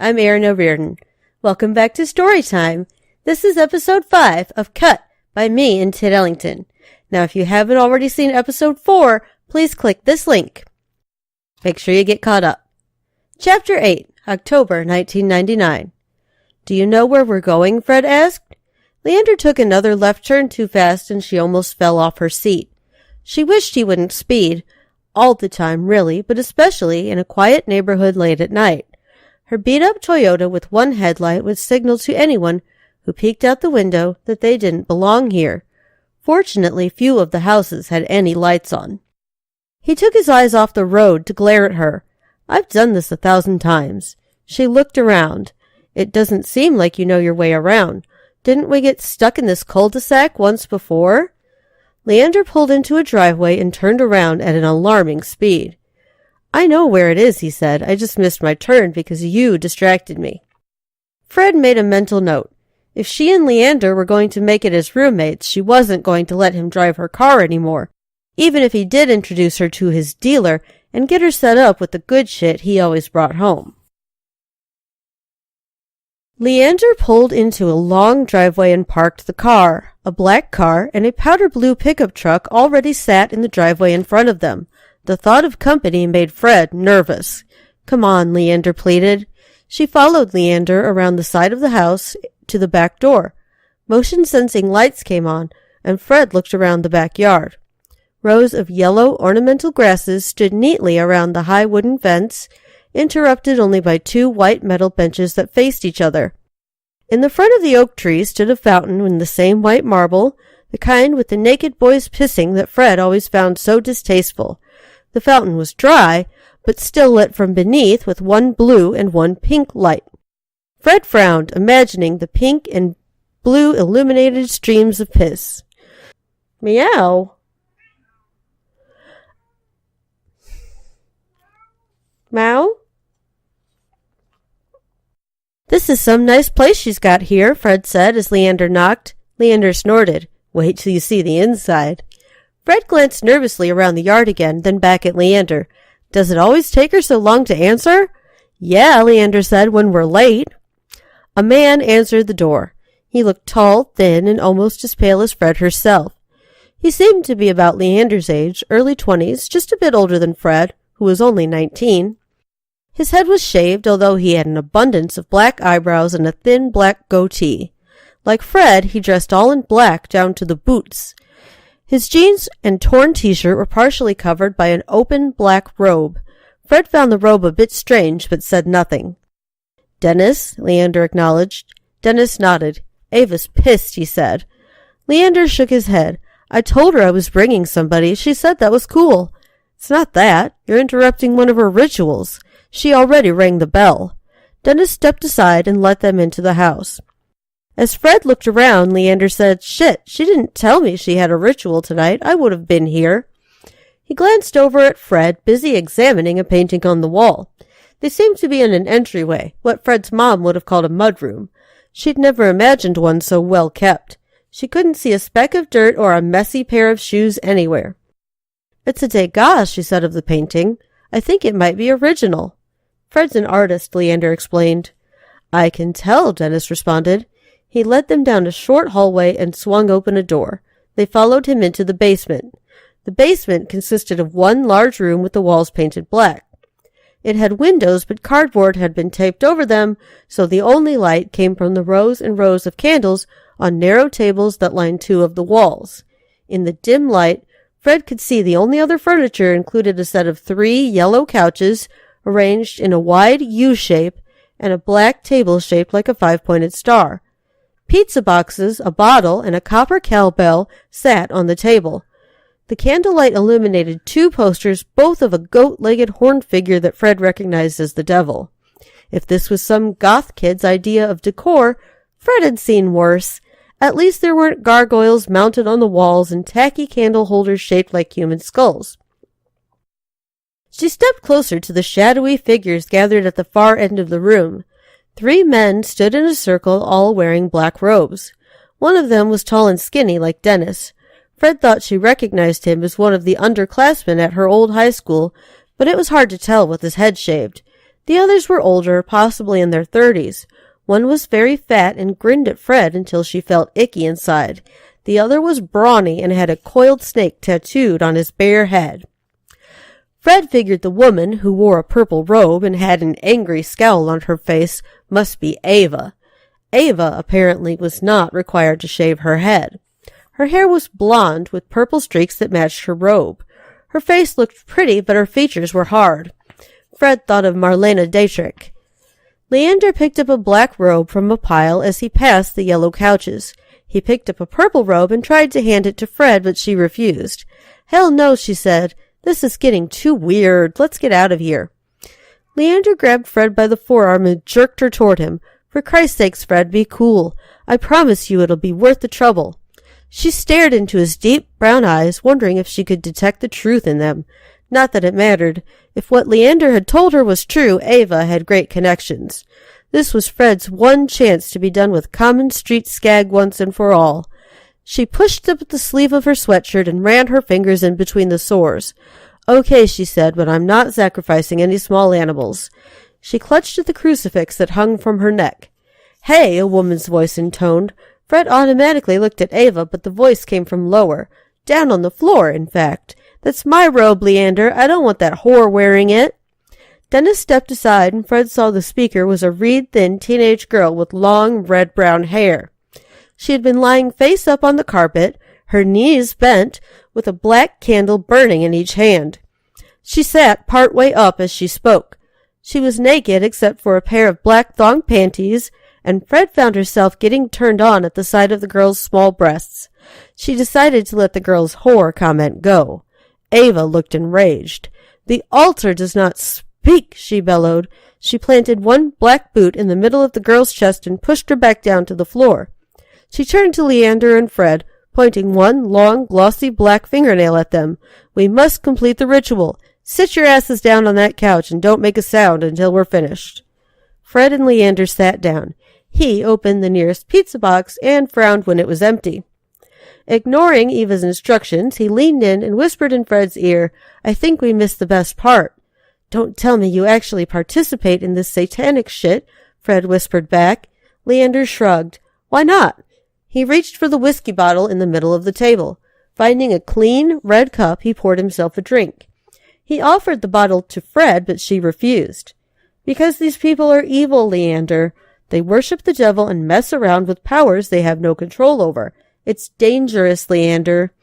I'm Erin. Welcome back to Storytime. This is episode 5 of Cut by me and Tid Ellington. Now, if you haven't already seen episode 4, please click this link. Make sure you get caught up. Chapter 8, October 1999. Do you know where we're going? Fred asked. Leander took another left turn too fast and she almost fell off her seat. She wished he wouldn't speed. All the time, really, but especially in a quiet neighborhood late at night. Her beat-up Toyota with one headlight would signal to anyone who peeked out the window that they didn't belong here. Fortunately, few of the houses had any lights on. He took his eyes off the road to glare at her. I've done this 1,000 times. She looked around. It doesn't seem like you know your way around. Didn't we get stuck in this cul-de-sac once before? Leander pulled into a driveway and turned around at an alarming speed. I know where it is, he said. I just missed my turn because you distracted me. Fred made a mental note. If she and Leander were going to make it as roommates, she wasn't going to let him drive her car anymore, even if he did introduce her to his dealer and get her set up with the good shit he always brought home. Leander pulled into a long driveway and parked the car. A black car and a powder blue pickup truck already sat in the driveway in front of them. The thought of company made Fred nervous. Come on, Leander pleaded. She followed Leander around the side of the house to the back door. Motion-sensing lights came on, and Fred looked around the backyard. Rows of yellow ornamental grasses stood neatly around the high wooden fence, interrupted only by 2 white metal benches that faced each other. In the front of the oak tree stood a fountain in the same white marble, the kind with the naked boys pissing that Fred always found so distasteful. The fountain was dry, but still lit from beneath with 1 blue and 1 pink light. Fred frowned, imagining the pink and blue illuminated streams of piss. Meow. Meow? This is some nice place she's got here, Fred said as Leander knocked. Leander snorted. Wait till you see the inside. Fred glanced nervously around the yard again, then back at Leander. Does it always take her so long to answer? Yeah, Leander said, when we're late. A man answered the door. He looked tall, thin, and almost as pale as Fred herself. He seemed to be about Leander's age, early 20s, just a bit older than Fred, who was only 19. His head was shaved, although he had an abundance of black eyebrows and a thin black goatee. Like Fred, he dressed all in black down to the boots. His jeans and torn t-shirt were partially covered by an open black robe. Fred found the robe a bit strange, but said nothing. Dennis, Leander acknowledged. Dennis nodded. Ava's pissed, he said. Leander shook his head. I told her I was bringing somebody. She said that was cool. It's not that. You're interrupting one of her rituals. She already rang the bell. Dennis stepped aside and let them into the house. As Fred looked around, Leander said, Shit, she didn't tell me she had a ritual tonight. I would have been here. He glanced over at Fred, busy examining a painting on the wall. They seemed to be in an entryway, what Fred's mom would have called a mudroom. She'd never imagined one so well kept. She couldn't see a speck of dirt or a messy pair of shoes anywhere. It's a Degas, she said of the painting. I think it might be original. Fred's an artist, Leander explained. I can tell, Dennis responded. He led them down a short hallway and swung open a door. They followed him into the basement. The basement consisted of 1 large room with the walls painted black. It had windows, but cardboard had been taped over them, so the only light came from the rows and rows of candles on narrow tables that lined 2 of the walls. In the dim light, Fred could see the only other furniture included a set of 3 yellow couches arranged in a wide U shape and a black table shaped like a 5-pointed star. Pizza boxes, a bottle, and a copper cowbell sat on the table. The candlelight illuminated 2 posters, both of a goat-legged horned figure that Fred recognized as the devil. If this was some goth kid's idea of decor, Fred had seen worse. At least there weren't gargoyles mounted on the walls and tacky candle holders shaped like human skulls. She stepped closer to the shadowy figures gathered at the far end of the room. 3 men stood in a circle, all wearing black robes. One of them was tall and skinny like Dennis. Fred thought she recognized him as one of the underclassmen at her old high school, but it was hard to tell with his head shaved. The others were older, possibly in their 30s. One was very fat and grinned at Fred until she felt icky inside. The other was brawny and had a coiled snake tattooed on his bare head. Fred figured the woman, who wore a purple robe and had an angry scowl on her face, must be Ava. Ava apparently was not required to shave her head. Her hair was blonde with purple streaks that matched her robe. Her face looked pretty, but her features were hard. Fred thought of Marlena Dietrich. Leander picked up a black robe from a pile as he passed the yellow couches. He picked up a purple robe and tried to hand it to Fred, but she refused. "Hell no," she said. "This is getting too weird. Let's get out of here." Leander grabbed Fred by the forearm and jerked her toward him. "For Christ's sakes, Fred, be cool. I promise you it'll be worth the trouble." She stared into his deep brown eyes, wondering if she could detect the truth in them. Not that it mattered. If what Leander had told her was true, Ava had great connections. This was Fred's one chance to be done with common street scag once and for all. She pushed up the sleeve of her sweatshirt and ran her fingers in between the sores. "Okay," she said, "but I'm not sacrificing any small animals." She clutched at the crucifix that hung from her neck. "Hey," a woman's voice intoned. Fred automatically looked at Ava, but the voice came from lower. Down on the floor, in fact. "That's my robe, Leander. I don't want that whore wearing it." Dennis stepped aside, and Fred saw the speaker was a reed-thin teenage girl with long, red-brown hair. She had been lying face up on the carpet, her knees bent, with a black candle burning in each hand. She sat part way up as she spoke. She was naked except for a pair of black thong panties, and Fred found herself getting turned on at the sight of the girl's small breasts. She decided to let the girl's whore comment go. Ava looked enraged. "The altar does not speak," she bellowed. She planted one black boot in the middle of the girl's chest and pushed her back down to the floor. She turned to Leander and Fred, pointing one long, glossy black fingernail at them. "We must complete the ritual. Sit your asses down on that couch and don't make a sound until we're finished." Fred and Leander sat down. He opened the nearest pizza box and frowned when it was empty. Ignoring Eva's instructions, he leaned in and whispered in Fred's ear, "I think we missed the best part." "Don't tell me you actually participate in this satanic shit," Fred whispered back. Leander shrugged. "Why not?" He reached for the whiskey bottle in the middle of the table. Finding a clean, red cup, he poured himself a drink. He offered the bottle to Fred, but she refused. "Because these people are evil, Leander. They worship the devil and mess around with powers they have no control over. It's dangerous, Leander."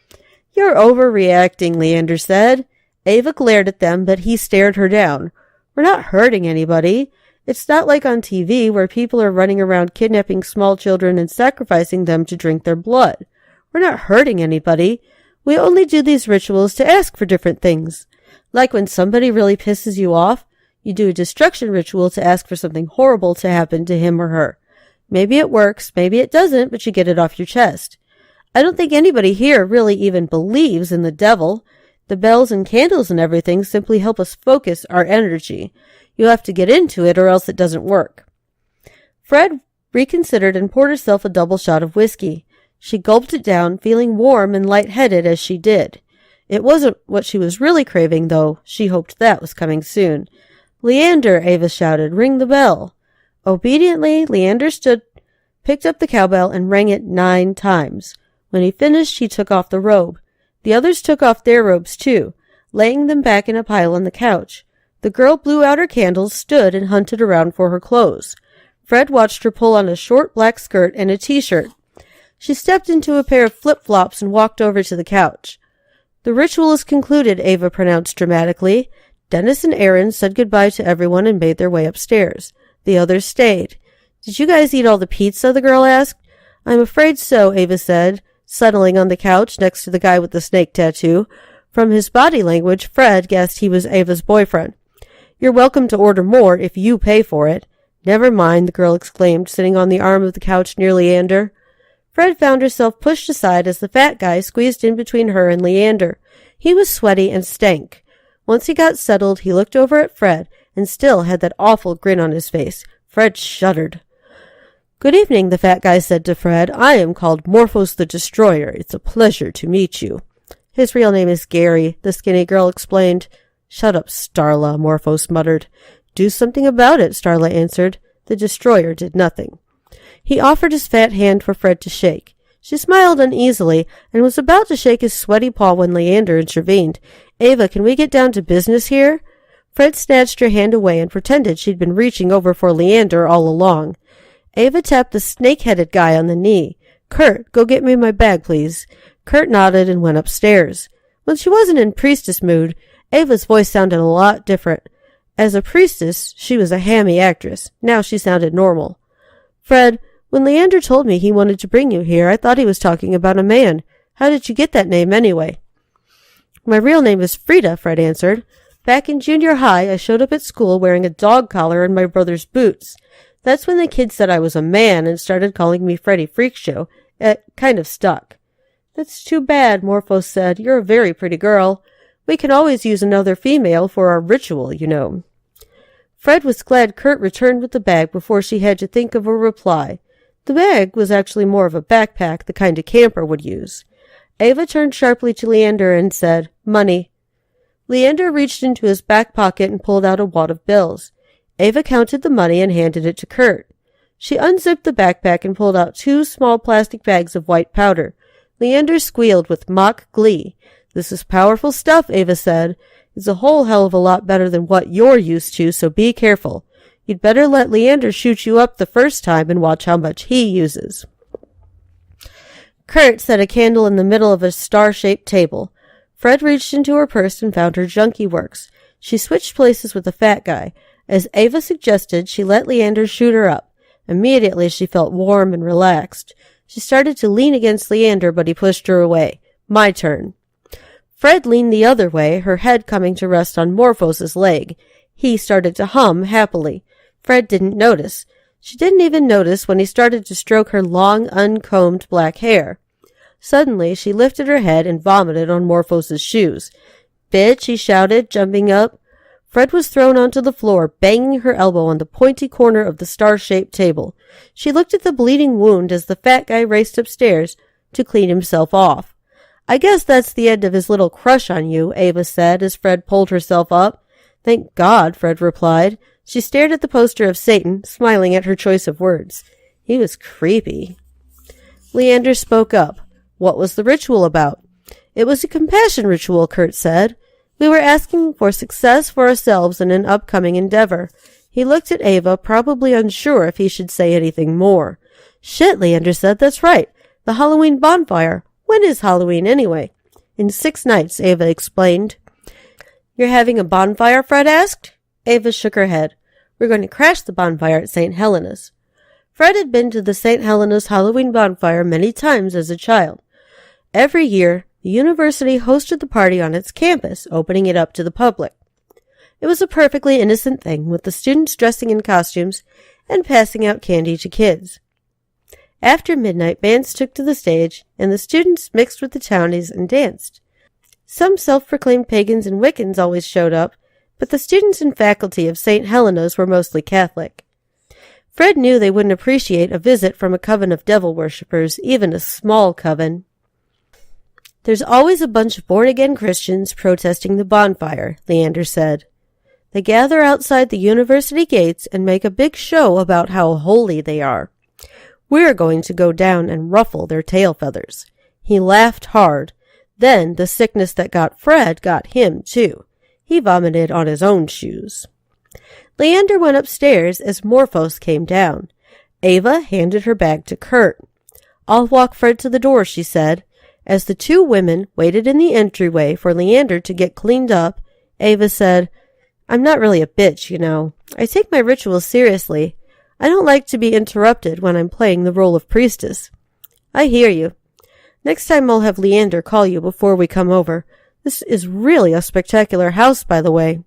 "You're overreacting," Leander said. Ava glared at them, but he stared her down. "We're not hurting anybody. It's not like on TV where people are running around kidnapping small children and sacrificing them to drink their blood. We're not hurting anybody. We only do these rituals to ask for different things. Like when somebody really pisses you off, you do a destruction ritual to ask for something horrible to happen to him or her. Maybe it works, maybe it doesn't, but you get it off your chest. I don't think anybody here really even believes in the devil. The bells and candles and everything simply help us focus our energy. You have to get into it or else it doesn't work." Fred reconsidered and poured herself a double shot of whiskey. She gulped it down, feeling warm and lightheaded as she did. It wasn't what she was really craving, though. She hoped that was coming soon. "Leander," Ava shouted, "ring the bell." Obediently, Leander picked up the cowbell and rang it 9 times. When he finished, he took off the robe. The others took off their robes, too, laying them back in a pile on the couch. The girl blew out her candles, stood, and hunted around for her clothes. Fred watched her pull on a short black skirt and a t-shirt. She stepped into a pair of flip-flops and walked over to the couch. "The ritual is concluded," Ava pronounced dramatically. Dennis and Erin said goodbye to everyone and made their way upstairs. The others stayed. "Did you guys eat all the pizza?" the girl asked. "I'm afraid so," Ava said, settling on the couch next to the guy with the snake tattoo. From his body language, Fred guessed he was Ava's boyfriend. "You're welcome to order more if you pay for it." "Never mind," the girl exclaimed, sitting on the arm of the couch near Leander. Fred found herself pushed aside as the fat guy squeezed in between her and Leander. He was sweaty and stank. Once he got settled, he looked over at Fred and still had that awful grin on his face. Fred shuddered. "Good evening," the fat guy said to Fred. "I am called Morphos the Destroyer. It's a pleasure to meet you." "His real name is Gary," the skinny girl explained. "Shut up, Starla," Morphos muttered. Do something about it, Starla answered. The destroyer did nothing. He offered his fat hand for Fred to shake. She smiled uneasily and was about to shake his sweaty paw when Leander intervened. Ava, can we get down to business here? Fred snatched her hand away and pretended she'd been reaching over for Leander all along. Ava tapped the snake-headed guy on the knee. Kurt, go get me my bag, please. Kurt nodded and went upstairs. When she wasn't in priestess mood, Ava's voice sounded a lot different. As a priestess, she was a hammy actress. Now she sounded normal. Fred, when Leander told me he wanted to bring you here, I thought he was talking about a man. How did you get that name anyway? My real name is Frida, Fred answered. Back in junior high, I showed up at school wearing a dog collar and my brother's boots. That's when the kids said I was a man and started calling me Freddie Freakshow. It kind of stuck. That's too bad, Morphos said. You're a very pretty girl. We can always use another female for our ritual, you know. Fred was glad Kurt returned with the bag before she had to think of a reply. The bag was actually more of a backpack, the kind a camper would use. Ava turned sharply to Leander and said, Money. Leander reached into his back pocket and pulled out a wad of bills. Ava counted the money and handed it to Kurt. She unzipped the backpack and pulled out 2 small plastic bags of white powder. Leander squealed with mock glee. This is powerful stuff, Ava said. It's a whole hell of a lot better than what you're used to, so be careful. You'd better let Leander shoot you up the first time and watch how much he uses. Kurt set a candle in the middle of a star-shaped table. Fred reached into her purse and found her junkie works. She switched places with the fat guy. As Ava suggested, she let Leander shoot her up. Immediately she felt warm and relaxed. She started to lean against Leander, but he pushed her away. My turn. Fred leaned the other way, her head coming to rest on Morphos's leg. He started to hum happily. Fred didn't notice. She didn't even notice when he started to stroke her long, uncombed black hair. Suddenly, she lifted her head and vomited on Morphos's shoes. Bitch, he shouted, jumping up. Fred was thrown onto the floor, banging her elbow on the pointy corner of the star-shaped table. She looked at the bleeding wound as the fat guy raced upstairs to clean himself off. I guess that's the end of his little crush on you, Ava said as Fred pulled herself up. Thank God, Fred replied. She stared at the poster of Satan, smiling at her choice of words. He was creepy. Leander spoke up. What was the ritual about? It was a compassion ritual, Kurt said. We were asking for success for ourselves in an upcoming endeavor. He looked at Ava, probably unsure if he should say anything more. Shit, Leander said, that's right. The Halloween bonfire. When is Halloween, anyway? In 6 nights, Ava explained. You're having a bonfire, Fred asked. Ava shook her head. We're going to crash the bonfire at St. Helena's. Fred had been to the St. Helena's Halloween bonfire many times as a child. Every year, the university hosted the party on its campus, opening it up to the public. It was a perfectly innocent thing, with the students dressing in costumes and passing out candy to kids. After midnight, bands took to the stage, and the students mixed with the townies and danced. Some self-proclaimed pagans and Wiccans always showed up, but the students and faculty of St. Helena's were mostly Catholic. Fred knew they wouldn't appreciate a visit from a coven of devil worshippers, even a small coven. There's always a bunch of born-again Christians protesting the bonfire, Leander said. They gather outside the university gates and make a big show about how holy they are. We're going to go down and ruffle their tail feathers. He laughed hard. Then the sickness that got Fred got him, too. He vomited on his own shoes. Leander went upstairs as Morphos came down. Ava handed her bag to Kurt. I'll walk Fred to the door, she said. As the 2 women waited in the entryway for Leander to get cleaned up, Ava said, I'm not really a bitch, you know. I take my rituals seriously. I don't like to be interrupted when I'm playing the role of priestess. I hear you. Next time I'll have Leander call you before we come over. This is really a spectacular house, by the way.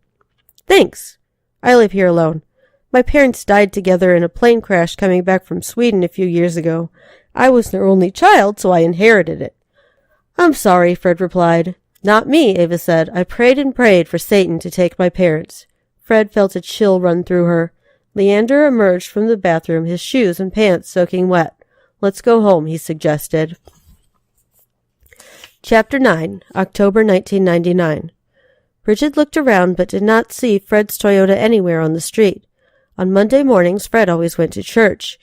Thanks. I live here alone. My parents died together in a plane crash coming back from Sweden a few years ago. I was their only child, so I inherited it. I'm sorry, Fred replied. Not me, Ava said. I prayed and prayed for Satan to take my parents. Fred felt a chill run through her. Leander emerged from the bathroom, his shoes and pants soaking wet. Let's go home, he suggested. Chapter 9, October 1999. Brigid looked around but did not see Fred's Toyota anywhere on the street. On Monday mornings, Fred always went to church.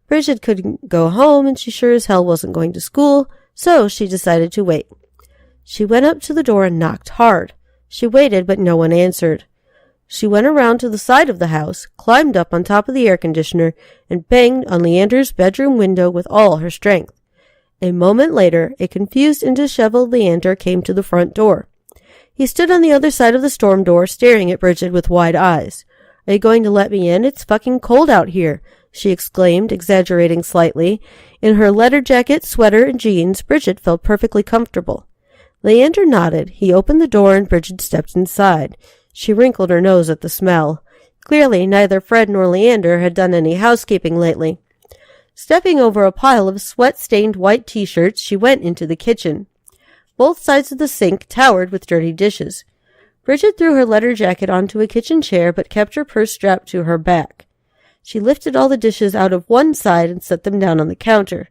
Brigid couldn't go home, and she sure as hell wasn't going to school, so she decided to wait. She went up to the door and knocked hard. She waited, but no one answered. She went around to the side of the house, climbed up on top of the air conditioner, and banged on Leander's bedroom window with all her strength. A moment later, a confused and disheveled Leander came to the front door. He stood on the other side of the storm door, staring at Brigid with wide eyes. "Are you going to let me in? It's fucking cold out here," she exclaimed, exaggerating slightly. In her leather jacket, sweater, and jeans, Brigid felt perfectly comfortable. Leander nodded. He opened the door, and Brigid stepped inside. She wrinkled her nose at the smell. Clearly, neither Fred nor Leander had done any housekeeping lately. Stepping over a pile of sweat-stained white T-shirts, she went into the kitchen. Both sides of the sink towered with dirty dishes. Brigid threw her leather jacket onto a kitchen chair, but kept her purse strapped to her back. She lifted all the dishes out of one side and set them down on the counter.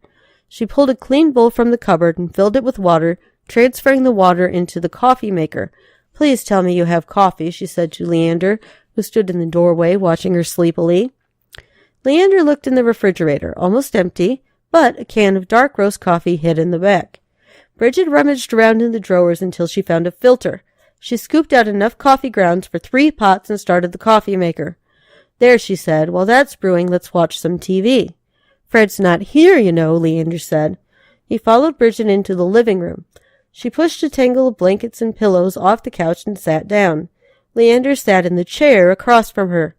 She pulled a clean bowl from the cupboard and filled it with water, transferring the water into the coffee maker. "Please tell me you have coffee," she said to Leander, who stood in the doorway watching her sleepily. Leander looked in the refrigerator, almost empty, but a can of dark roast coffee hid in the back. Brigid rummaged around in the drawers until she found a filter. She scooped out enough coffee grounds for 3 pots and started the coffee maker. "There," she said. "While that's brewing, let's watch some TV." "Fred's not here, you know," Leander said. He followed Brigid into the living room. She pushed a tangle of blankets and pillows off the couch and sat down. Leander sat in the chair across from her.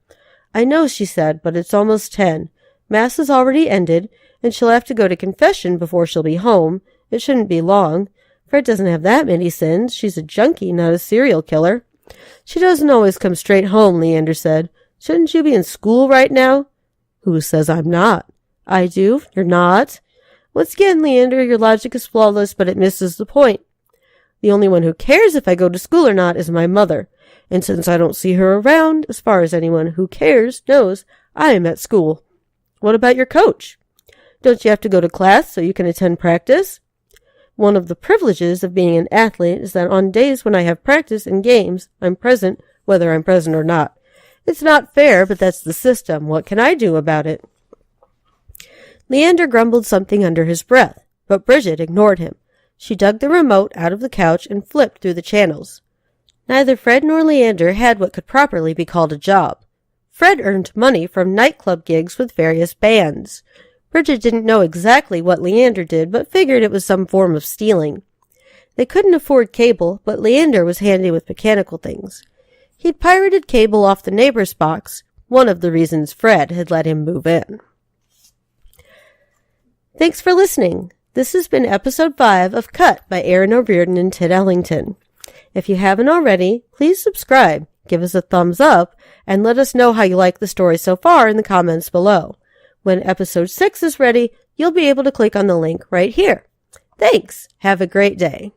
"I know," she said, "but it's almost 10. Mass is already ended, and she'll have to go to confession before she'll be home. It shouldn't be long. Fred doesn't have that many sins. She's a junkie, not a serial killer." "She doesn't always come straight home," Leander said. "Shouldn't you be in school right now?" "Who says I'm not?" "I do. You're not." "Once again, Leander, your logic is flawless, but it misses the point. The only one who cares if I go to school or not is my mother. And since I don't see her around, as far as anyone who cares knows, I am at school." "What about your coach? Don't you have to go to class so you can attend practice?" "One of the privileges of being an athlete is that on days when I have practice and games, I'm present, whether I'm present or not. It's not fair, but that's the system. What can I do about it?" Leander grumbled something under his breath, but Brigid ignored him. She dug the remote out of the couch and flipped through the channels. Neither Fred nor Leander had what could properly be called a job. Fred earned money from nightclub gigs with various bands. Brigid didn't know exactly what Leander did, but figured it was some form of stealing. They couldn't afford cable, but Leander was handy with mechanical things. He'd pirated cable off the neighbor's box, one of the reasons Fred had let him move in. Thanks for listening. This has been episode 5 of Cut by Erin O'Riordan and Ted Ellington. If you haven't already, please subscribe, give us a thumbs up, and let us know how you like the story so far in the comments below. When episode 6 is ready, you'll be able to click on the link right here. Thanks. Have a great day.